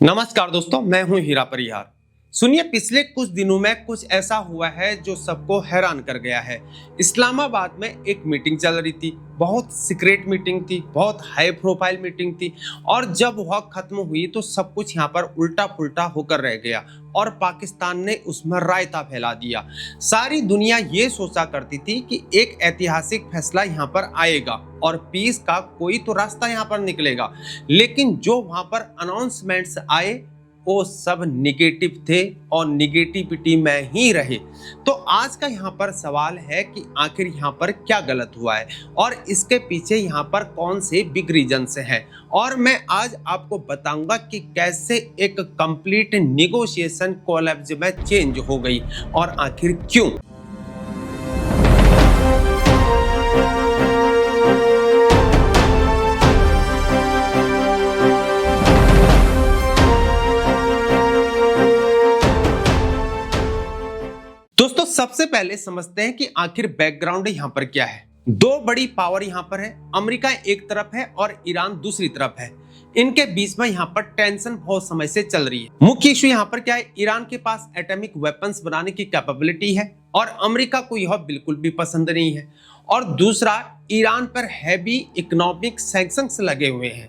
नमस्कार दोस्तों, मैं हूं हीरा परिहार। सुनिए, पिछले कुछ दिनों में कुछ ऐसा हुआ है जो सबको हैरान कर गया है। इस्लामाबाद में एक मीटिंग चल रही थी, बहुत सीक्रेट मीटिंग थी, बहुत हाई प्रोफाइल मीटिंग थी और जब वह खत्म हुई तो सब कुछ यहाँ पर उल्टा पुल्टा होकर रह गया और पाकिस्तान ने उसमें रायता फैला दिया। सारी दुनिया ये सोचा करती थी कि एक ऐतिहासिक फैसला यहाँ पर आएगा और पीस का कोई तो रास्ता यहाँ पर निकलेगा, लेकिन जो वहां पर अनाउंसमेंट्स आए वो सब निगेटिव थे और निगेटिविटी में ही रहे। तो आज का यहाँ पर सवाल है कि आखिर यहाँ पर क्या गलत हुआ है और इसके पीछे यहाँ पर कौन से बिग रीजंस हैं, और मैं आज आपको बताऊंगा कि कैसे एक कंप्लीट नेगोशिएशन कोलैप्स में चेंज हो गई और आखिर क्यों। दोस्तों, सबसे पहले समझते हैं कि आखिर बैकग्राउंड यहाँ पर क्या है। दो बड़ी पावर यहाँ पर है, अमेरिका एक तरफ है और ईरान दूसरी तरफ है। इनके बीच में यहाँ पर टेंशन बहुत समय से चल रही है। मुख्य इशू यहाँ पर क्या है, ईरान के पास एटॉमिक वेपन्स बनाने की कैपेबिलिटी है और अमेरिका को यह बिल्कुल भी पसंद नहीं है। और दूसरा, ईरान पर हैवी इकोनॉमिक सैंक्शंस लगे हुए हैं,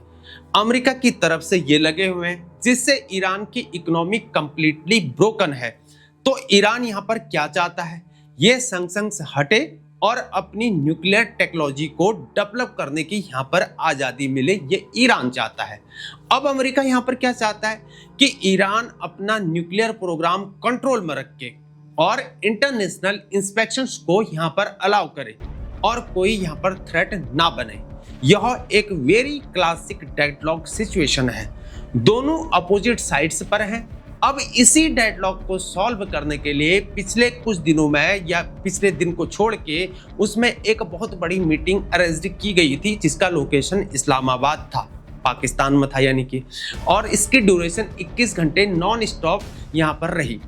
अमेरिका की तरफ से ये लगे हुए हैं, जिससे ईरान की इकोनॉमी कंप्लीटली ब्रोकन है। तो ईरान यहाँ पर क्या चाहता है, ये सैंक्शंस हटे और अपनी न्यूक्लियर टेक्नोलॉजी को डेवलप करने की यहाँ पर आज़ादी मिले, ये ईरान चाहता है। अब अमेरिका यहाँ पर क्या चाहता है कि ईरान अपना न्यूक्लियर प्रोग्राम कंट्रोल में रख के और इंटरनेशनल इंस्पेक्शंस को यहाँ पर अलाउ करे और कोई यहाँ पर थ्रेट ना बने। यह एक वेरी क्लासिक डेडलॉक सिचुएशन है, दोनों अपोजिट साइड्स पर हैं। अब इसी डेडलॉक को सॉल्व करने के लिए पिछले कुछ दिनों में या पिछले दिन को छोड़ के उसमें एक बहुत बड़ी मीटिंग अरेंज की गई थी, जिसका लोकेशन इस्लामाबाद था, पाकिस्तान में था यानी कि, और इसकी ड्यूरेशन 21 घंटे नॉन स्टॉप यहाँ पर रही।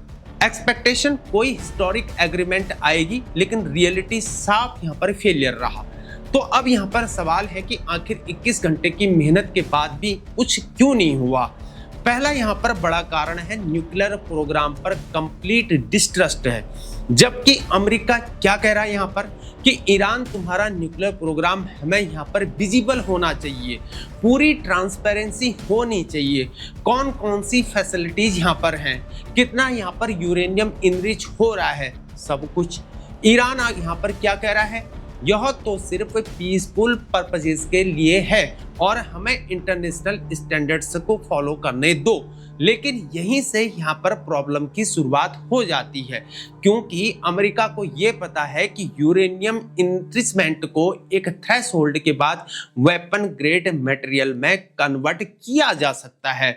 एक्सपेक्टेशन कोई हिस्टोरिक एग्रीमेंट आएगी, लेकिन रियलिटी साफ यहाँ पर फेलियर रहा। तो अब यहाँ पर सवाल है कि आखिर 21 घंटे की मेहनत के बाद भी कुछ क्यों नहीं हुआ। पहला यहाँ पर बड़ा कारण है, न्यूक्लियर प्रोग्राम पर कंप्लीट डिस्ट्रस्ट है। जबकि अमेरिका क्या कह रहा है यहाँ पर कि ईरान, तुम्हारा न्यूक्लियर प्रोग्राम हमें यहाँ पर विजिबल होना चाहिए, पूरी ट्रांसपेरेंसी होनी चाहिए, कौन कौन सी फैसिलिटीज यहाँ पर हैं, कितना यहाँ पर यूरेनियम इनरिच हो रहा है, सब कुछ। ईरान यहाँ पर क्या कह रहा है, यह तो सिर्फ पीसफुल पर्पजेस के लिए है और हमें इंटरनेशनल स्टैंडर्ड्स को फॉलो करने दो। लेकिन यहीं से यहाँ पर प्रॉब्लम की शुरुआत हो जाती है, क्योंकि अमेरिका को ये पता है कि यूरेनियम इनरिचमेंट को एक थ्रेशोल्ड के बाद वेपन ग्रेड मटेरियल में कन्वर्ट किया जा सकता है।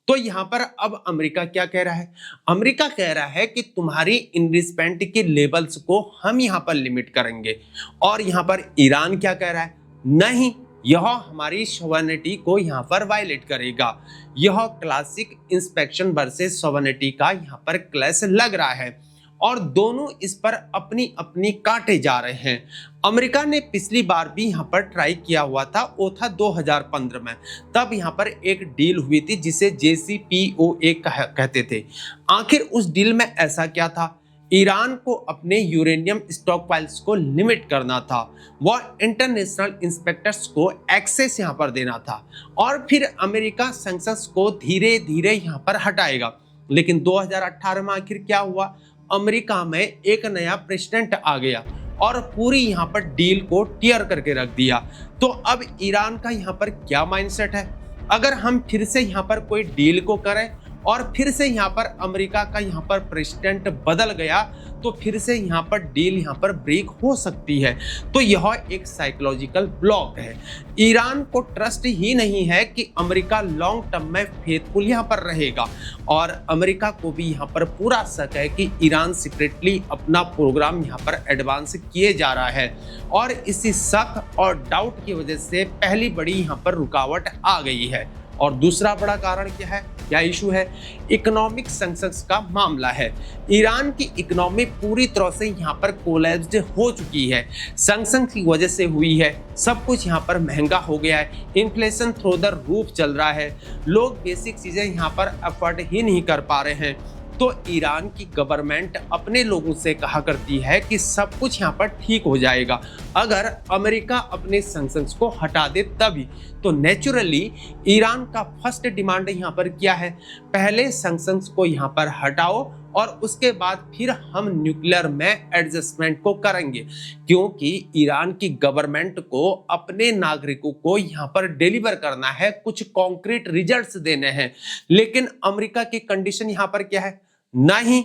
तो यहाँ पर अब अमेरिका क्या कह रहा है, अमेरिका कह रहा है कि तुम्हारी इनरिचमेंट के लेवल्स को हम यहाँ पर लिमिट करेंगे। और यहाँ पर ईरान क्या कह रहा है, नहीं, यह हमारी सॉवरेनिटी को यहाँ पर वायलेट करेगा। यह क्लासिक इंस्पेक्शन वर्सेस सॉवरेनिटी का यहाँ पर क्लैश लग रहा है और दोनों इस पर अपनी अपनी काटे जा रहे हैं। अमेरिका ने पिछली बार भी यहाँ पर ट्राई किया हुआ था, वो था 2015 में। तब यहाँ पर एक डील हुई थी जिसे JCPOA कहते थे। आखिर उस डील में ऐसा क्या था, ईरान को अपने यूरेनियम स्टॉकपाइल्स को लिमिट करना था, वह इंटरनेशनल इंस्पेक्टर्स को एक्सेस यहाँ पर देना था और फिर अमेरिका सैंक्शंस को धीरे धीरे यहाँ पर हटाएगा। लेकिन 2018 में आखिर क्या हुआ, अमेरिका में एक नया प्रेसिडेंट आ गया और पूरी यहाँ पर डील को टियर करके रख दिया। तो अब ईरान का यहाँ पर क्या माइंडसेट है, अगर हम फिर से यहाँ पर कोई डील को करें और फिर से यहाँ पर अमेरिका का यहाँ पर प्रेसिडेंट बदल गया तो फिर से यहाँ पर डील यहाँ पर ब्रेक हो सकती है। तो यह एक साइकोलॉजिकल ब्लॉक है। ईरान को ट्रस्ट ही नहीं है कि अमेरिका लॉन्ग टर्म में फेथफुल यहाँ पर रहेगा और अमेरिका को भी यहाँ पर पूरा शक है कि ईरान सीक्रेटली अपना प्रोग्राम यहाँ पर एडवांस किए जा रहा है और इसी शक और डाउट की वजह से पहली बड़ी यहाँ पर रुकावट आ गई है। और दूसरा बड़ा कारण क्या है, क्या इशू है? इकोनॉमिक सैंक्शंस का मामला है। ईरान की इकोनॉमी पूरी तरह से यहाँ पर कोलैप्स्ड हो चुकी है, सैंक्शन की वजह से हुई है। सब कुछ यहाँ पर महंगा हो गया है, इन्फ्लेशन थ्रू द रूफ चल रहा है, लोग बेसिक चीजें यहाँ पर अफोर्ड ही नहीं कर पा रहे हैं। तो ईरान की गवर्नमेंट अपने लोगों से कहा करती है कि सब कुछ यहाँ पर ठीक हो जाएगा अगर अमेरिका अपने सैंक्शंस को हटा दे तभी। तो नेचुरली ईरान का फर्स्ट डिमांड यहाँ पर क्या है? पहले सैंक्शंस को यहाँ पर हटाओ और उसके बाद फिर हम न्यूक्लियर में एडजस्टमेंट को करेंगे, क्योंकि ईरान की गवर्नमेंट को अपने नागरिकों को यहाँ पर डिलीवर करना है, कुछ कॉन्क्रीट रिजल्ट्स देने हैं। लेकिन अमेरिका की कंडीशन यहाँ पर क्या है? नहीं,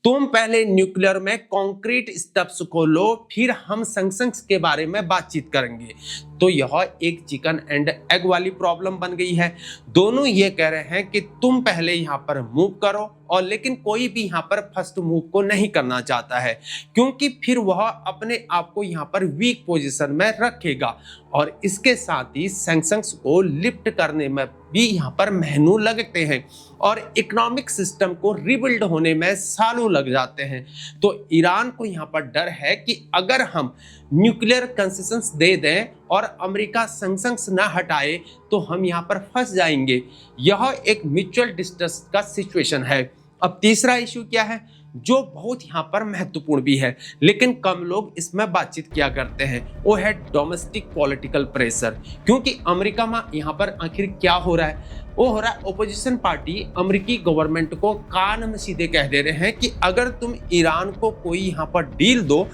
तुम पहले न्यूक्लियर में कॉन्क्रीट स्टेप्स को लो, फिर हम सैंक्शंस के बारे में बातचीत करेंगे। तो यह एक चिकन एंड एग वाली प्रॉब्लम बन गई है। दोनों ये कह रहे हैं कि तुम पहले यहाँ पर मूव करो, और लेकिन कोई भी यहाँ पर फर्स्ट मूव को नहीं करना चाहता है, क्योंकि फिर वह अपने आप को यहाँ पर वीक पोजीशन में रखेगा और इसके साथ ही सैंक्शंस को लिफ्ट करने में भी यहाँ पर महीनों लगते हैं और इकोनॉमिक सिस्टम को रिबिल्ड होने में सालों लग जाते हैं। तो ईरान को यहाँ पर डर है कि अगर हम न्यूक्लियर कंसेशंस दे दें और अमेरिका सैंक्शंस ना हटाए तो हम यहाँ पर फंस जाएंगे। यह एक म्यूचुअल डिस्ट्रस्ट का सिचुएशन है। अब तीसरा इश्यू क्या है, जो बहुत यहाँ पर महत्वपूर्ण भी है लेकिन कम लोग इसमें बातचीत किया करते हैं, वो है डोमेस्टिक पॉलिटिकल प्रेशर। क्योंकि अमेरिका में यहाँ पर आखिर क्या हो रहा है? वो हो रहा है ओपोजिशन पार्टी अमेरिकी गवर्नमेंट को कान में सीधे कह दे रहे हैं कि अगर तुम ईरान को कोई यहाँ पर डील दो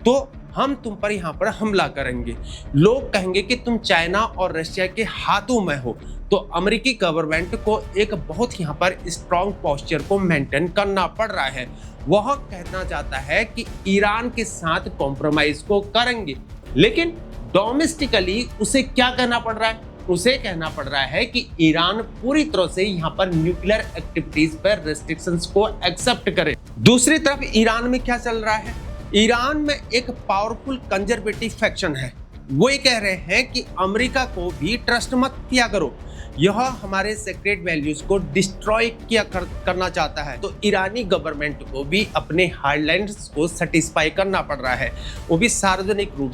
तो हम तुम पर यहाँ पर हमला करेंगे। लोग कहेंगे कि तुम चाइना और रशिया के हाथों में हो। तो अमेरिकी गवर्नमेंट को एक बहुत यहाँ पर स्ट्रॉन्ग पोस्चर को मेंटेन करना पड़ रहा है। वह कहना चाहता है कि ईरान के साथ कॉम्प्रोमाइज को करेंगे, लेकिन डोमेस्टिकली उसे क्या कहना पड़ रहा है? उसे कहना पड़ रहा है कि ईरान पूरी तरह से यहाँ पर न्यूक्लियर एक्टिविटीज पर रेस्ट्रिक्शंस को एक्सेप्ट करे। दूसरी तरफ ईरान में क्या चल रहा है? ईरान में एक पावरफुल कंजर्वेटिव फैक्शन है। वो ये कह रहे हैं कि अमेरिका को भी ट्रस्ट मत किया करो, यह हमारे सेक्रेट वैल्यूज को डिस्ट्रॉय करना चाहता है। तो ईरानी गवर्नमेंट को भी अपने हार्डलाइंस को सेटिस्फाई करना पड़ रहा है, वो भी सार्वजनिक रूप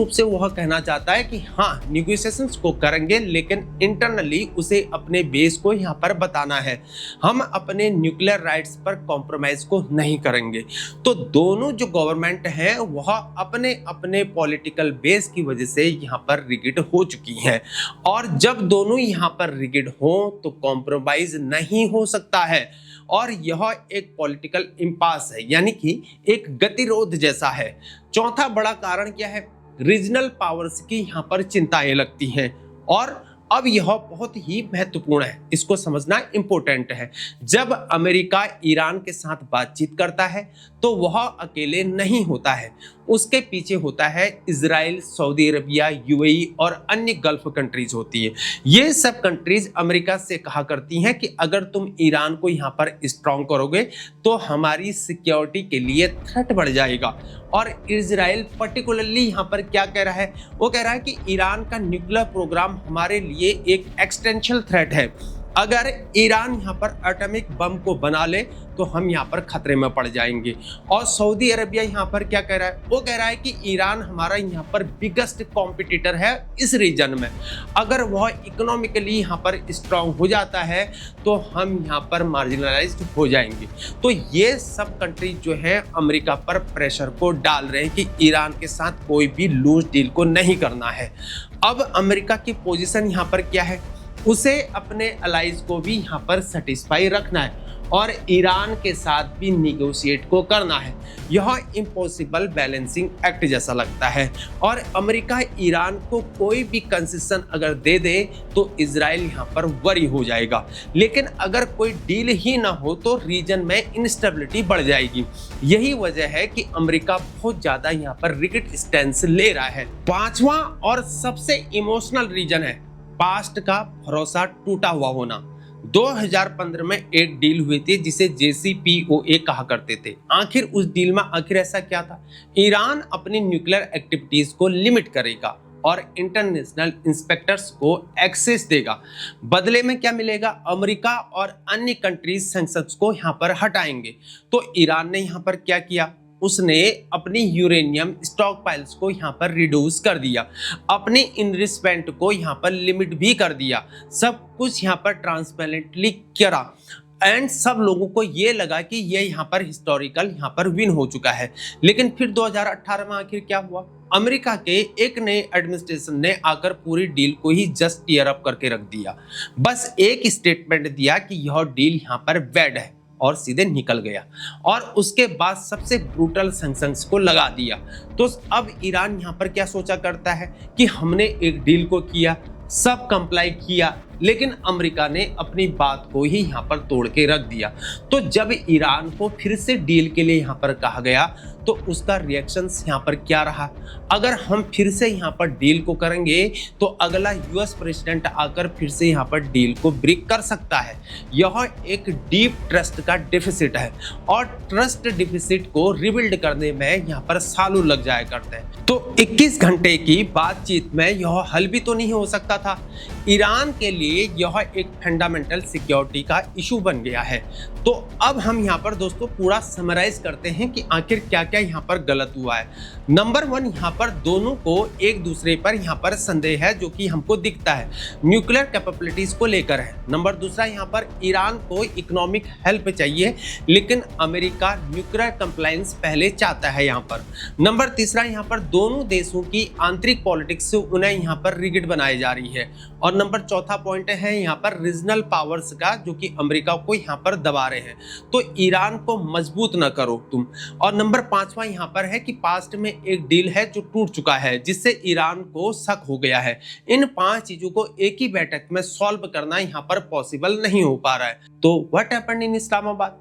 से वह कहना चाहता है कि हाँ निगोशिएशंस को करेंगे, लेकिन इंटरनली उसे अपने बेस को यहाँ पर बताना है, हम अपने न्यूक्लियर राइट्स पर कॉम्प्रोमाइज को नहीं करेंगे। तो दोनों जो गवर्नमेंट है वह अपने अपने पॉलिटिकल बेस की वजह से यहाँ पर रिगिड हो चुकी है, और जब दोनों यहाँ पर रिगिड हो तो कॉम्प्रोमाइज नहीं हो सकता है, और यह एक पॉलिटिकल इम्पास है, यानी कि एक गतिरोध जैसा है। चौथा बड़ा कारण क्या है? रीजनल पावर्स की यहाँ पर चिंताएं लगती हैं, और अब यह बहुत ही महत्वपूर्ण है, इसको समझना इंपॉर्टेंट है। जब अमेरिका ईरान के साथ बातचीत करता है तो वह अकेले नहीं होता है, उसके पीछे होता है इजराइल, सऊदी अरबिया, यूएई और अन्य गल्फ कंट्रीज होती है। ये सब कंट्रीज अमेरिका से कहा करती हैं कि अगर तुम ईरान को यहाँ पर स्ट्रॉन्ग करोगे तो हमारी सिक्योरिटी के लिए थ्रेट बढ़ जाएगा। और इजराइल पर्टिकुलरली यहाँ पर क्या कह रहा है? वो कह रहा है कि ईरान का न्यूक्लियर प्रोग्राम हमारे लिए एक एक्सटेंशियल थ्रेट है, अगर ईरान यहाँ पर एटॉमिक बम को बना ले तो हम यहाँ पर खतरे में पड़ जाएंगे। और सऊदी अरबिया यहाँ पर क्या कह रहा है? वो कह रहा है कि ईरान हमारा यहाँ पर बिगेस्ट कॉम्पिटिटर है इस रीजन में, अगर वह इकोनॉमिकली यहाँ पर स्ट्रांग हो जाता है तो हम यहाँ पर मार्जिनलाइज्ड हो जाएंगे। तो ये सब कंट्री जो है अमेरिका पर प्रेशर को डाल रहे हैं कि ईरान के साथ कोई भी लूज डील को नहीं करना है। अब अमेरिका की पोजीशन यहाँ पर क्या है? उसे अपने अलाइज को भी यहाँ पर सेटिस्फाई रखना है और ईरान के साथ भी निगोशिएट को करना है। यह इम्पॉसिबल बैलेंसिंग एक्ट जैसा लगता है, और अमेरिका ईरान को कोई भी कंसेशन अगर दे दे तो इजराइल यहाँ पर वरी हो जाएगा, लेकिन अगर कोई डील ही ना हो तो रीजन में इंस्टेबिलिटी बढ़ जाएगी। यही वजह है कि अमेरिका बहुत ज्यादा यहाँ पर रिगिड स्टैंस ले रहा है। पांचवा और सबसे इमोशनल रीजन है पास्ट का भरोसा टूटा हुआ होना। 2015 में एक डील हुई थी जिसे JCPOA कहा करते थे। आखिर उस डील में आखिर ऐसा क्या था? ईरान अपनी न्यूक्लियर एक्टिविटीज को लिमिट करेगा और इंटरनेशनल इंस्पेक्टर्स को एक्सेस देगा। बदले में क्या मिलेगा? अमेरिका और अन्य कंट्रीज सैंक्शंस को यहाँ पर हटाएंगे। तो ईरान ने यहाँ पर क्या किया? उसने अपनी यूरेनियम स्टॉक पाइल्स को यहाँ पर रिड्यूस कर दिया, अपने इन्वेस्टमेंट को यहाँ पर लिमिट भी कर दिया, सब कुछ यहाँ पर ट्रांसपेरेंटली करा एंड सब लोगों को ये लगा कि ये यहाँ पर हिस्टोरिकल यहाँ पर विन हो चुका है। लेकिन फिर 2018 में आखिर क्या हुआ? अमेरिका के एक नए एडमिनिस्ट्रेशन ने आकर पूरी डील को ही जस्ट टीयर अप करके रख दिया। बस एक स्टेटमेंट दिया कि यह डील यहाँ पर वैड है और सीधे निकल गया और उसके बाद सबसे ब्रूटल सैंक्शंस को लगा दिया। तो अब ईरान यहाँ पर क्या सोचा करता है कि हमने एक डील को किया, सब कंप्लाई किया, लेकिन अमेरिका ने अपनी बात को ही यहाँ पर तोड़ के रख दिया। तो जब ईरान को फिर से डील के लिए यहाँ पर कहा गया तो उसका रिएक्शंस यहाँ पर क्या रहा? अगर हम फिर से यहाँ पर डील को करेंगे तो अगला यूएस प्रेसिडेंट आकर फिर से यहाँ पर डील को ब्रेक कर सकता है। यह एक डीप ट्रस्ट का डिफिसिट है और ट्रस्ट डिफिसिट को रिबिल्ड करने में यहाँ पर सालों लग जाया करते हैं। तो 21 घंटे की बातचीत में यह हल भी तो नहीं हो सकता था। ईरान के लिए यह एक फंडामेंटल सिक्योरिटी का इशू बन गया है। तो अब हम यहाँ पर दोस्तों पूरा समराइज करते हैं कि आखिर क्या क्या यहाँ पर गलत हुआ है। नंबर 1, यहाँ पर दोनों को एक दूसरे पर यहाँ पर संदेह है जो कि हमको दिखता है, न्यूक्लियर कैपेबिलिटीज को लेकर है। नंबर 2, यहाँ पर ईरान को इकोनॉमिक हेल्प चाहिए लेकिन अमेरिका न्यूक्लियर कंप्लायंस पहले चाहता है यहाँ पर। नंबर 3, यहाँ पर दोनों देशों की आंतरिक पॉलिटिक्स से उन्हें यहाँ पर रिगिड बनाई जा रही है। और नंबर 4 पॉइंट है यहाँ पर रीजनल पावर्स का जो कि अमेरिका को यहाँ पर दबा रहे हैं। तो ईरान को मजबूत न करो तुम। और नंबर 5 यहाँ पर है कि पास्ट में एक डील है जो टूट चुका है जिससे ईरान को शक हो गया है। इन 5 चीजों को एक ही बैठक में सॉल्व करना यहाँ पर पॉसिबल नहीं हो पा रहा है। तो व्हाट हैपेंड इन इस्लामाबाद?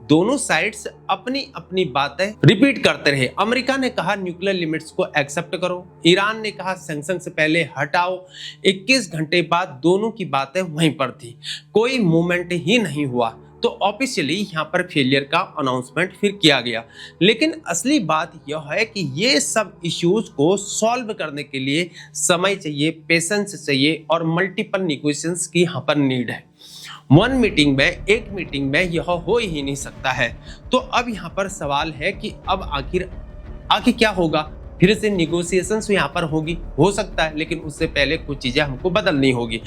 दोनों साइड्स अपनी अपनी बातें रिपीट करते रहे। अमेरिका ने कहा न्यूक्लियर लिमिट्स को एक्सेप्ट करो, ईरान ने कहा सैंक्शन से पहले हटाओ। 21 घंटे बाद दोनों की बातें वहीं पर थी, कोई मूवमेंट ही नहीं हुआ। तो ऑफिशियली यहाँ पर फेलियर का अनाउंसमेंट फिर किया गया। लेकिन असली बात यह है कि ये सब इश्यूज को सॉल्व करने के लिए समय चाहिए, पेशेंस चाहिए और मल्टीपल निगोशिएशंस की यहाँ पर नीड है। एक मीटिंग में यह हो ही नहीं सकता है। तो अब यहाँ पर सवाल है कि अब आखिर क्या होगा? फिर से निगोशिएशंस यहाँ पर होगी, हो सकता है, लेकिन उससे पहले कुछ चीजें हमको बदलनी होगी।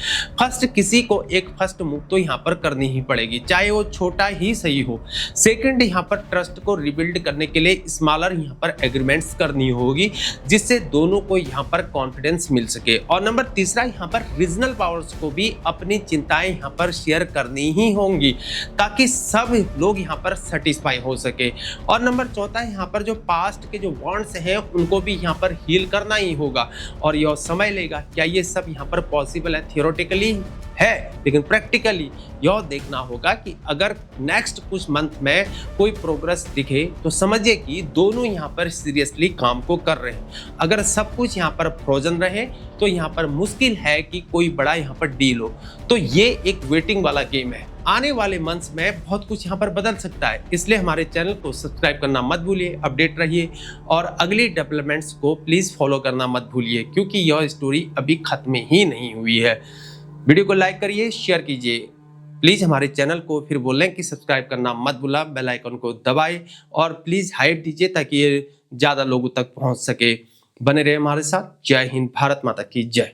फर्स्ट, किसी को एक फर्स्ट मूव तो यहाँ पर करनी ही पड़ेगी, चाहे वो छोटा ही सही हो। सेकंड, यहाँ पर ट्रस्ट को रिबिल्ड करने के लिए स्मॉलर यहाँ पर एग्रीमेंट्स करनी होगी जिससे दोनों को यहाँ पर कॉन्फिडेंस मिल सके। और नंबर 3, यहाँ पर रीजनल पावर्स को भी अपनी चिंताएं यहाँ पर शेयर करनी ही होंगी ताकि सब लोग यहाँ पर सेटिस्फाई हो सके। और नंबर 4, यहाँ पर जो पास्ट के जो बॉन्ड्स हैं उनको भी यहाँ पर हील करना ही होगा और यह समय लेगा। क्या ये सब यहाँ पर पॉसिबल है? थियोरेटिकली है, लेकिन प्रैक्टिकली यह देखना होगा कि अगर नेक्स्ट कुछ मंथ में कोई प्रोग्रेस दिखे तो समझिए कि दोनों यहाँ पर सीरियसली काम को कर रहे हैं। अगर सब कुछ यहाँ पर फ्रोजन रहे तो यहाँ पर मुश्किल है कि कोई बड़ा यहाँ पर डील हो। तो ये एक वेटिंग वाला गेम है। आने वाले मंथ्स में बहुत कुछ यहाँ पर बदल सकता है, इसलिए हमारे चैनल को सब्सक्राइब करना मत भूलिए, अपडेट रहिए और अगली डेवलपमेंट्स को प्लीज़ फॉलो करना मत भूलिए क्योंकि यह स्टोरी अभी खत्म ही नहीं हुई है। वीडियो को लाइक करिए, शेयर कीजिए, प्लीज़ हमारे चैनल को फिर बोलें कि सब्सक्राइब करना मत भूला, बेल आइकन को दबाएं और प्लीज़ हाइप दीजिए ताकि ये ज़्यादा लोगों तक पहुँच सके। बने रहे हमारे साथ। जय हिंद, भारत माता की जय।